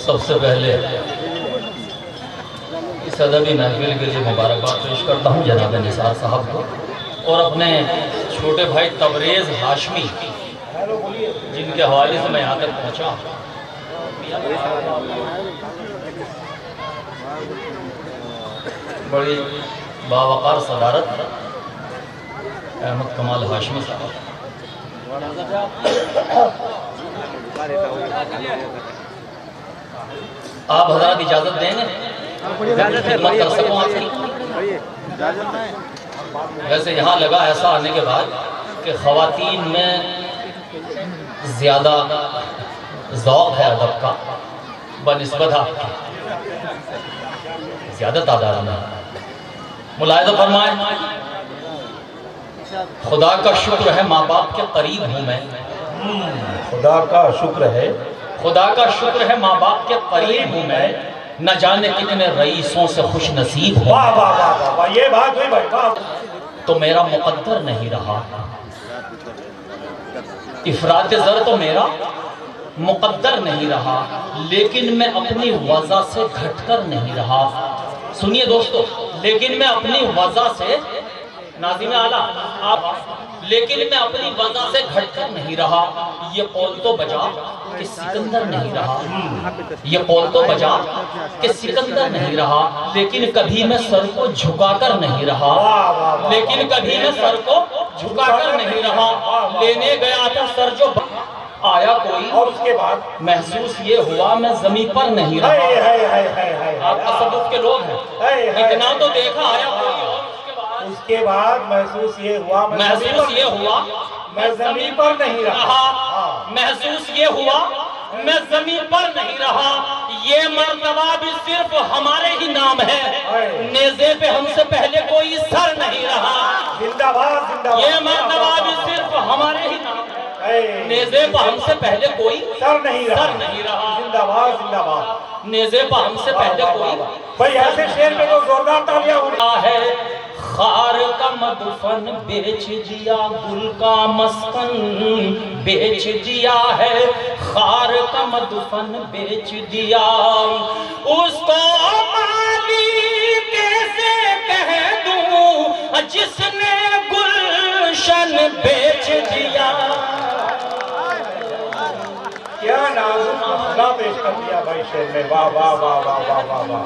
सबसे पहले इस अदबी महफिल के लिए मुबारकबाद पेश करता हूँ जनाब निसार साहब को और अपने छोटे भाई तबरेज़ हाशमी जिनके हवाले से मैं यहाँ तक पहुँचा। बड़ी बावकार सदारत अहमद कमाल हाशमी साहब। आप हज़रात इजाज़त देंगे? खिदमत कर सकूं आपकी? वैसे यहाँ लगा ऐसा आने के बाद कि ख़वातीन में ज़्यादा ज़ौक़ है अदब का बनिस्बत आपकी, ज़्यादा तादाद में। मुलाहिज़ा फरमाएं, खुदा का शुक्र है माँ बाप के करीब हूँ मैं। खुदा का शुक्र है, खुदा का शुक्र है माँ बाप के करीब हूँ मैं, न जाने कितने रईसों से खुश नसीब हूँ। वाह वाह वाह वाह, ये बात हुई भाई, वाह। तो मेरा मुकद्दर नहीं रहा, इफरात ज़र तो मेरा मुकद्दर नहीं रहा, लेकिन मैं अपनी वज़ह से घटकर नहीं रहा। सुनिए दोस्तों, लेकिन मैं अपनी वज़ह से नाज़िम आला आप, लेकिन मैं अपनी वज़ह से घटकर नहीं रहा। ये कौल तो बजा कि सिकंदर नहीं रहा, ये कौल तो बजा कि सिकंदर नहीं रहा, लेकिन कभी मैं सर को झुकाकर नहीं रहा, लेकिन कभी मैं सर को झुकाकर नहीं रहा। लेने गया था सर जो आया कोई, और उसके बाद महसूस ये हुआ मैं जमीन पर नहीं रहा। आप तसव्वुफ के लोग हैं, इतना तो देखा आया कोई, उसके बाद महसूस ये हुआ मैं जमीन पर नहीं रहा, महसूस ये हुआ मैं जमीन पर नहीं रहा। ये मर्तबा भी सिर्फ हमारे ही नाम है, नेज़े पे हमसे पहले कोई सर नहीं रहा। जिंदाबाद जिंदाबाद। ये मर्तबा भी सिर्फ हमारे ही नाम है, नेज़े पर हमसे पहले कोई सर नहीं रहा। जिंदाबाद जिंदाबाद। नेज़े पर हमसे पहले कोई भाई ऐसे शेर में तो जोरदार तालियां हो रही है। खार का मदफन बेच दिया, गुल का मस्कन बेच दिया है, खार का मदफन बेच दिया। उसको माली कैसे कह दूं जिसने गुलशन बेच दिया। क्या नाजुक मसला पेश कर दिया भाई शेर में। वाह वाह वाह वाह वाह वाह वाह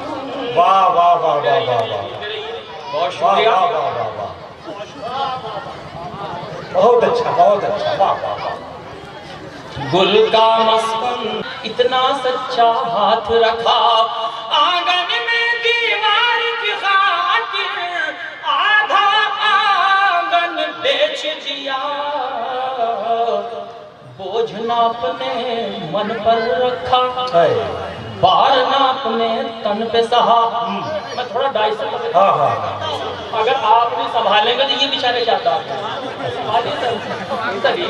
वाह वाह वाह वाह वाह वाह, बहुत शुक्रिया। बहुत अच्छा बहुत अच्छा, वाह वाह वाह। गुल का मस्कन इतना सच्चा हाथ रखा, आंगन में दीवार की खातिर आधा आंगन बेच दिया। बोझ ना अपने मन पर रखा, बार ना अपने तन पे सहा। मैं थोड़ा डाइस अगर आप नहीं संभालेंगे तो ये बेचारे चाहता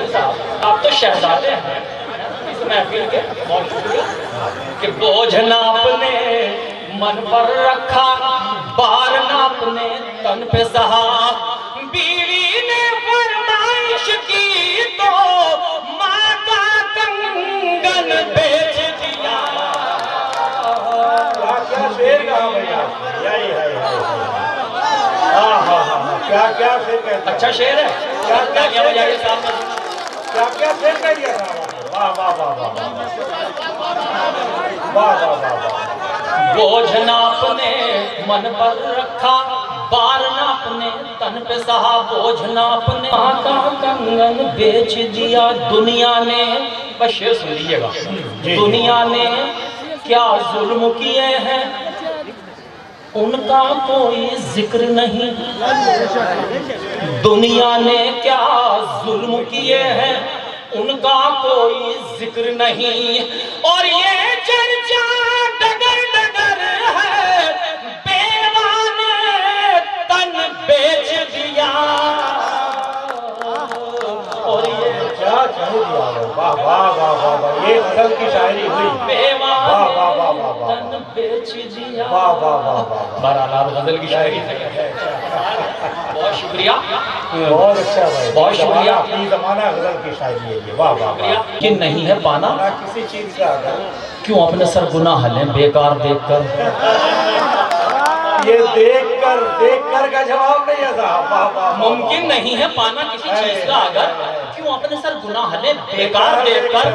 साहब, आप तो शहजादे हैं इस महफिल के। बहुत शुक्रिया कि बोझ ना अपने मन पर रखा, बार ना अपने तन पे सहा। बीवी ने फरमाइश की तो माँ का कंगन बेच दिया। क्या शेर कहा भैया, यही है। क्या क्या शेर कहते, अच्छा शेर है। क्या क्या बजाइए साहब, क्या क्या शेर कह दिया। वाह वाह वाह वाह वाह वाह वाह। बोझ ना अपने मन पर रखा, बार ना अपने तन पे सहा। बोझ ना अपने माँ का कंगन बेच दिया। दुनिया ने, बस शेर सुन लीजिएगा, दुनिया ने क्या जुल्म किए हैं उनका कोई जिक्र नहीं। दुनिया ने क्या जुल्म किए हैं उनका कोई जिक्र नहीं। और ये चर्चा डगर डगर है, बेवा ने तन बेच दिया। और ये क्या कह दिया। वाह वाह वाह वाह वाह, ये गजल की शायरी हुई। बेवा वाह वाह वाह वाह वाह, तन बेच दिया। वाह वाह वाह वाह। बहरहाल गजल की शायरी बहुत शुक्रिया, बहुत अच्छा भाई, बहुत शुक्रिया। अपनी जमाना गजल की शायरी है ये, वाह वाह वाह। कि नहीं है पाना ना किसी चीज का अगर क्यों अपने सर गुनाह लें बेकार देखकर। ये देख कर का जवाब नहीं है साहब, वाह वाह वाह। मुमकिन नहीं है पाना किसी चीज का अगर क्यों अपने सर गुनाह लें बेकार देखकर।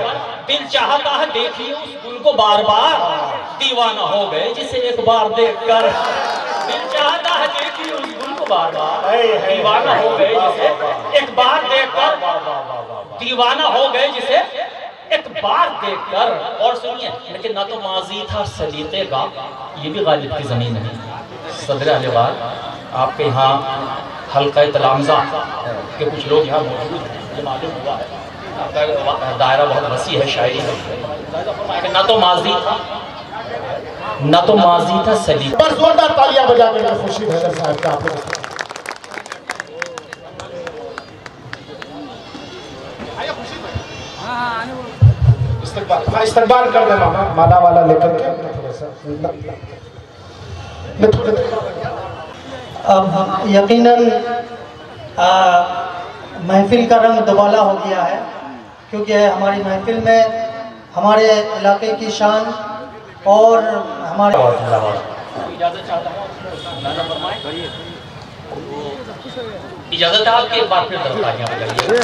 दिल चाहता है देखिए उस गुल को बार बार, दीवाना हो गए जिसे एक बार देखकर। दिल चाहता है देखिए उस गुल को बार बार, दीवाना हो गए जिसे एक बार देखकर। दीवाना हो गए जिसे एक बार देखकर। और सुनिए, लेकिन ना तो माजी था सलीके का, ये भी गालिब की जमीन है। सदर अहलवाल आपके यहाँ हल्का तलामजा के कुछ लोग यहाँ मौजूद हैं, ये मालूम हुआ है। आपका दायरा बहुत वसी है शायरी में। ना तो माजी था, ना तो माजी था सलीका। पर जोरदार तालियां बजा के खुर्शीद हैदर साहब का आप लोग इस्तकबाल कर देना माला वाला लेकर के थोड़ा सा। अब यकीनन महफिल का रंग दुबाला हो गया है, क्योंकि हमारी महफिल में हमारे इलाके की शान और हमारे इजाजत है आपकी, एक बार फिर तालियां बजाइए।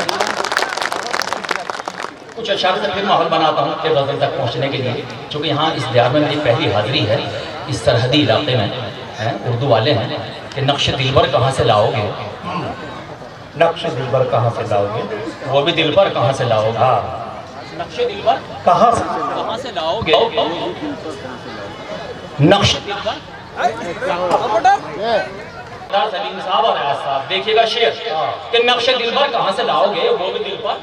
कुछ अशार से फिर माहौल बनाता हूँ फिर गजल तक पहुँचने के लिए, क्योंकि यहाँ इस दियार में मेरी पहली हाजिरी है। इस सरहदी इलाके में हैं उर्दू वाले हैं कि नक्श दिलबर कहाँ से लाओगे। नक्श दिलबर कहाँ से लाओगे, वो भी दिल पर कहाँ से लाओगे। हाँ नक्श दिलबर कहाँ से लाओगे। नक्श सलीम साहब और आयाज साहब देखिएगा शेर कि नक्श दिलबर कहाँ से लाओगे, वो भी दिल पर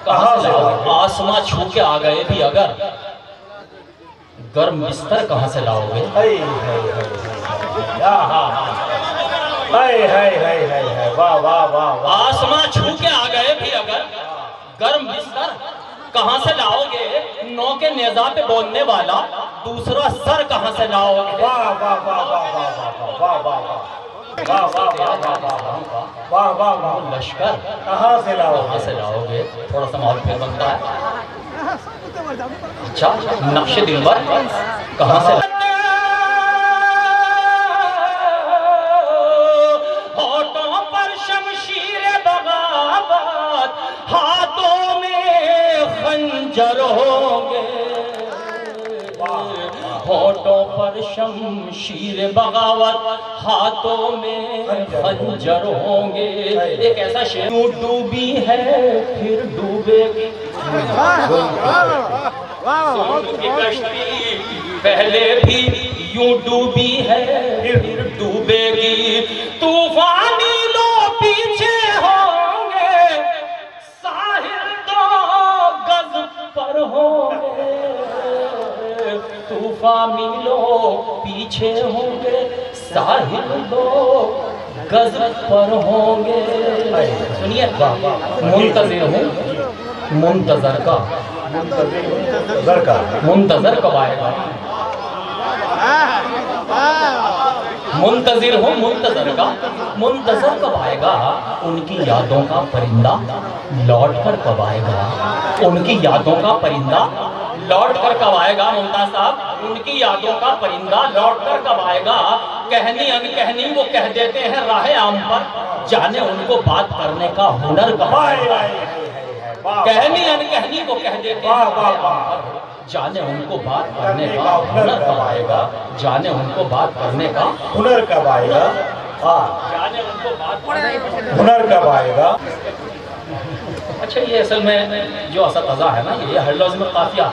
कहाँ से लाओगे। आसमां छू के आ गए भी अगर गर्म बिस्तर कहाँ से लाओगे। वाह वाह वाह। आसमां छू के आ गए भी अगर गर्म बिस्तर कहाँ से लाओगे। नौ के नेजा पे बोलने वाला दूसरा सर कहाँ से लाओगे। वाह वाह वाह वाह वाह वाह वाह वाह वाह वाह वाह। लश्कर कहाँ से लाओगे, कहाँ से लाओगे। थोड़ा सा माहौल फिर बनता है। अच्छा, नक्शे दिलबर कहाँ से। होठों पर शमशीर बगावत, हाथों में खंजर होंगे। होठों पर शमशीर बगावत, हाथों में खंजर होंगे। एक ऐसा शेर, यूं डूबी है फिर डूबेगी पहले भी यूं डूबी है फिर डूबेगी। तूफानी लो पीछे होंगे, साहिल दो गज पर होंगे। तूफानी लो पीछे होंगे, साहिल दो गज पर होंगे। सुनिए, मुंतजिर हूँ मुंतजर का। मुंतजर कब आएगा। मुंतजिर हूँ मुंतजर का, मुंतजर कब आएगा। उनकी यादों का परिंदा लौट कर कब आएगा। उनकी यादों का परिंदा लौट कर कब आएगा। मुमताज साहब, उनकी यादों का परिंदा लौट कर कब आएगा। कहनी अनकहनी वो कह देते हैं राह आम पर, जाने उनको बात करने का हुनर कब आएगा। कहनी अनकहनी को कह देते हैं, जाने उनको बात करने का हुनर कब आएगा। जाने उनको बात करने का हुनर कब आएगा। जाने उनको बात हुनर कब आएगा। अच्छा, ये असल में जो असद अज़ा है ना, ये हर लफ्ज़ में काफिया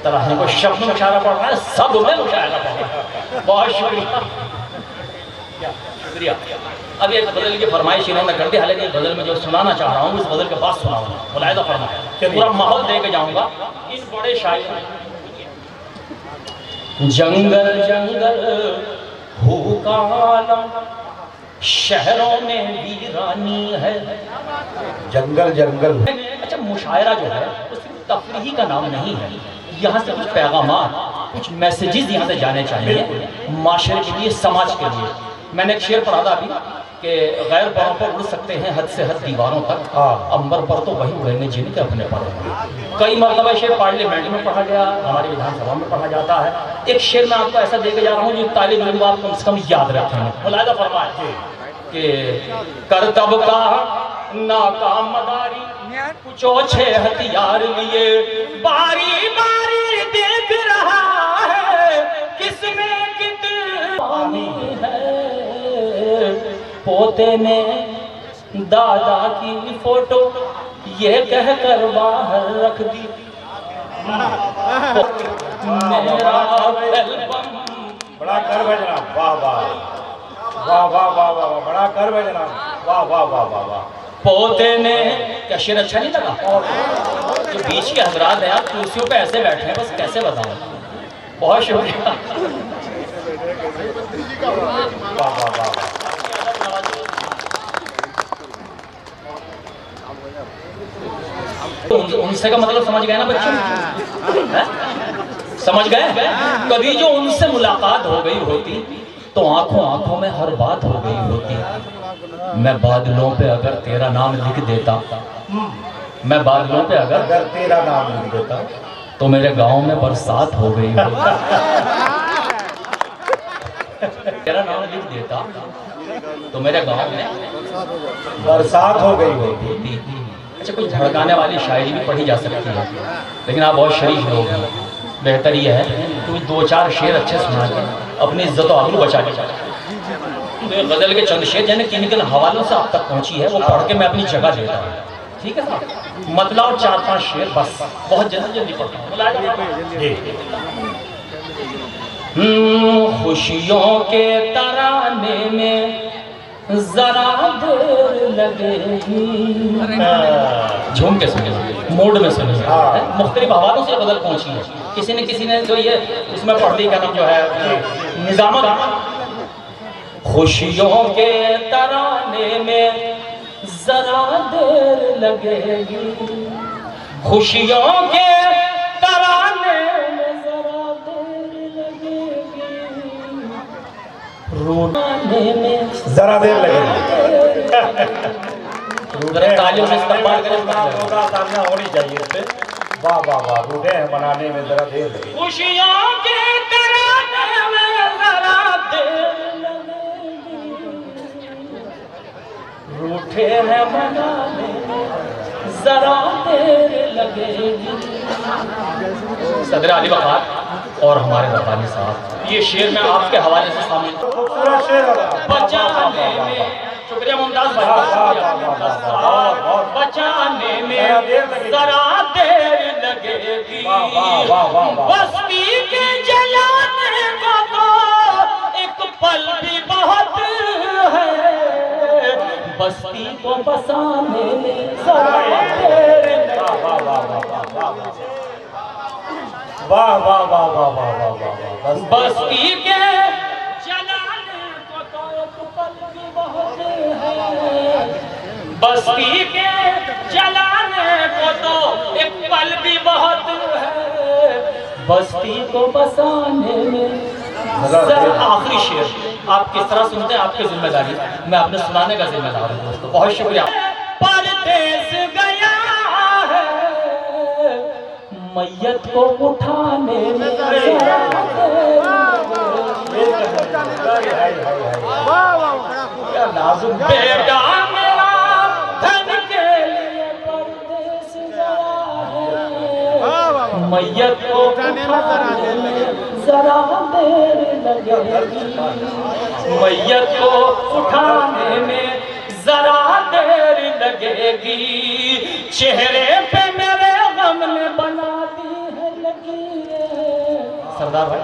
तराहने को शब्द में मुशायरा पढ़ रहा है, सब में मुशायरा पढ़ रहा है। बहुत शुक्रिया, शुक्रिया। अब ये गज़ल की फरमाइश इन्होंने कर दी, हालांकि गज़ल में जो सुनाना चाह रहा हूँ इस गज़ल के बाद सुनाऊंगा, मुलाहिज़ा फरमाया। पूरा माहौल दे के जाऊंगा। इन बड़े शायर, जंगल जंगल हो का आलम, शहरों में वीरानी है। जंगल जंगल। अच्छा, मुशायरा जो है वो सिर्फ तफरीही का नाम नहीं है। यहाँ से कुछ पैगामात, कुछ मैसेजेस यहाँ से जाने चाहिए माशरे के लिए, समाज के लिए। मैंने एक शेर पढ़ा था अभी कि गैर परों पर उड़ सकते हैं हद से हद दीवारों तक, अंबर पर तो वही उड़ेंगे जिनके अपने पर। कई मरतबा शेर पार्लियामेंट में पढ़ा गया, हमारी विधानसभा में पढ़ा जाता है। एक शेर मैं आपको ऐसा देके जा रहा हूँ जो तालिब इल्म आप कम से कम याद रखेंगे। मुलाहिजा फरमाए कि करतब का नाकाम मदारी कुछ ओछे हथियार लिए, बारी बारी देख रहा है किसमें कितनी है। पोते ने दादा की फोटो ये कहकर बाहर रख दी, मेरा एल्बम। बड़ा कर बजना, वाह वाह वाह वाह वाह वाह, बड़ा कर बजना, वाह वाह वाह वाह वाह। पोते ने, क्या शेर अच्छा नहीं लगा? जो बीच के हजरात हैं, आप कुर्सियों पे ऐसे बैठे हैं, बस कैसे बताऊं। बहुत शुक्रिया। वाह वाह वाह। उनसे का मतलब समझ गए ना बच्चों? समझ गए? कभी जो उनसे मुलाकात हो गई होती तो आंखों आंखों में हर बात हो गई होती। मैं बादलों पे अगर तेरा नाम लिख देता, मैं बादलों पे अगर तेरा नाम लिख देता तो मेरे गांव में बरसात हो गई होती। तेरा नाम लिख देता तो मेरे गांव में बरसात हो गई होती। अच्छा, कुछ भड़काने वाली शायरी भी पढ़ी जा सकती है, लेकिन आप बहुत शरीफ लोग हैं। बेहतर यह है कि दो चार शेर अच्छे सुना के अपनी इज्जत और आबरू बचा के जाए। तो ये गजल के चंद शेर यानी किन किन हवालों से आप तक पहुंची है वो पढ़ के मैं अपनी जगह देता हूँ। ठीक है साहब, मतलब 4-5 शेर बस, बहुत जल्दी जल्दी पढ़ता हूँ। खुशियों के तराने में जरा देर लगेगी। झूम के सुनिए, मूड में सुनिए, मुख्तलिफ हवालों से बदल पहुंची है। किसी ने जो ये उसमें पढ़ दी, क्या नाम जो है निजामत। खुशियों के तराने में जरा देर लगेगी, खुशियों के तराने में जरा देर लगेगी, रोने में जरा देर लगेगी। तालियों से इस्तेमाल करें, तालियां होनी चाहिए इससे। वाह वाह वाह, रूठे हैं बनाने में जरा देर लगेगी। खुशियों के तराने में जरा देर लगेगी, रूठे हैं बनाने में जरा देर लगेगी। सदर अली वक़ार और हमारे वक़ारी साहब, ये शेर मैं आपके हवाले से सामने खूबसूरत शेर होगा। बचाने में, शुक्रिया मुमताज भाई, बचाने में जरा देर लगेगी, बस्ती के जलाने को तो एक पल भी बहुत है, बस्ती को बसाने में जरा देर लगेगी। वाह वाह वाह वाह वाह वाह वाह। बस्ती के जलाने को तो एक पल भी बहुत है, बस्ती के जलाने को तो एक पल भी बहुत है, बस्ती को बसाने में। आखिरी शेर आप किस तरह सुनते हैं आपकी जिम्मेदारी, मैं आपने सुनाने का जिम्मेदार हूँ दोस्तों। बहुत शुक्रिया। परदेस गया है मैयत को उठाने में बेटा मेरा धन के लिए परदेस गया है, मैयत को उठाने में जरा देर लगेगी, मैयत को उठाने में जरा देर लगेगी, चेहरे पे मेरे गम ने बना दी है लकीरें। सरदार भाई,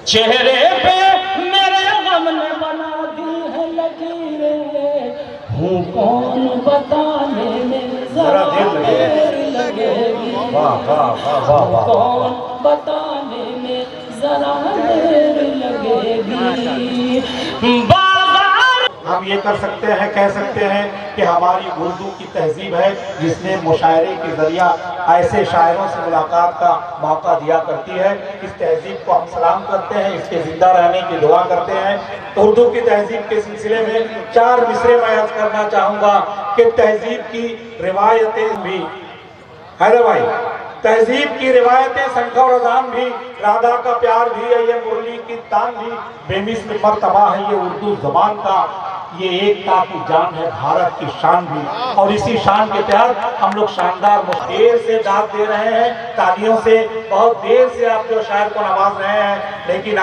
चेहरे पे मेरे गम ने बना दी है लकीरें, हूँ कौन बताने में जरा देर लगेगी, वाह वाह वाह वाह वाह। कौन बताने में जरा देर लगेगी। बाजार हम ये कर सकते हैं, कह सकते हैं कि हमारी उर्दू की तहजीब है जिसने मुशायरे के जरिया ऐसे शायरों से मुलाकात का मौका दिया करती है। इस तहजीब को हम सलाम करते हैं, इसके जिंदा रहने की दुआ करते हैं। उर्दू की तहजीब के सिलसिले में 4 मिसरे मैं अर्ज करना चाहूँगा कि तहजीब की रिवायतें भी हैदर भाई, तहजीब की रिवायतें शंखा और अजान भी, राधा का प्यार भी है ये, मुरली की तान भी, बेमिसल मर्तबा है ये उर्दू जबान का, ये एकता की जान है भारत की शान भी। और इसी शान के तहत हम लोग शानदार देर से दाद दे रहे हैं, तालियों से बहुत देर से आप जो शायर को नवाज रहे हैं, लेकिन